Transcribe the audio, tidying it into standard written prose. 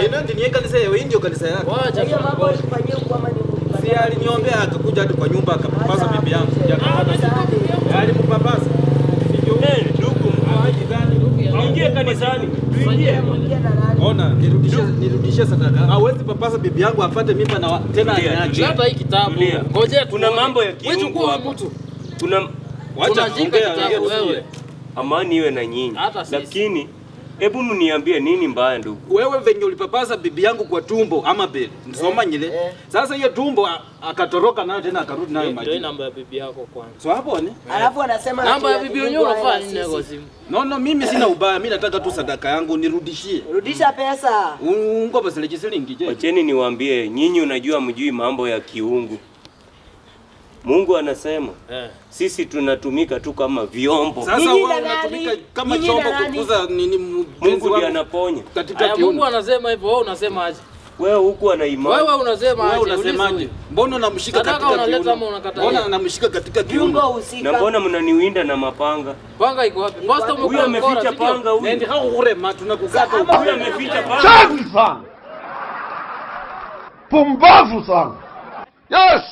Ndio ni kanisa yao, ndio kanisa yake. Wacha hiyo mambo ifanyie kama ni Mungu. Si aliniombea akakuja hadi kwa nyumba akapapasa bibi yangu. Alimpapasa. Ndugu mwaji gani? Ingie kanisani. Tuingie. Ona, nirudishie sadaka. Hawezi papasa bibi yangu apate mimba na tena aniache. Hata hii kitabu. Ngoja kuna mambo ya kiungu hapa. Kuna wacha kitabu wewe. Amani iwe na nyinyi. Lakini hebu mniambie nini mbaya ndugu? Wewe venye ulipapasa bibi yangu kwa tumbo ama bele. Nisoma nyile. Sasa hiyo tumbo akatoroka nayo tena akarudi nayo maji. Ndio namba ya bibi yako kwanza. So hapo ni? Alafu anasema namba ya bibi yako unafanya nini kwa simu? No, mimi sina ubaya. Mimi nataka tu sadaka yangu nirudishie. Rudisha pesa. Ungo basi shilingi je. Wacheni niwaambie, nyinyi unajua mjui mambo ya kiungu. Mungu anasema sisi tunatumika tu kama vyombo. Sasa wewe unatumika kama chombo kukuza nini? Mungu ndiye anaponya. Katika Mungu anasema hivyo, wewe unasema aje? Wewe huku ana imani. Wewe unasema aje? Wewe unasemaje? Mbona unamshika katika kiuno? Unaleta ama unakataa? Mbona anamshika katika kiuno? Na mbona mnaniwinda na mapanga? Panga iko wapi? Pastor huyu ameficha panga huyu. Ndio hao urema tunakukata. Huyu ameficha panga. Chafu sana. Pumbavu sana. Yes.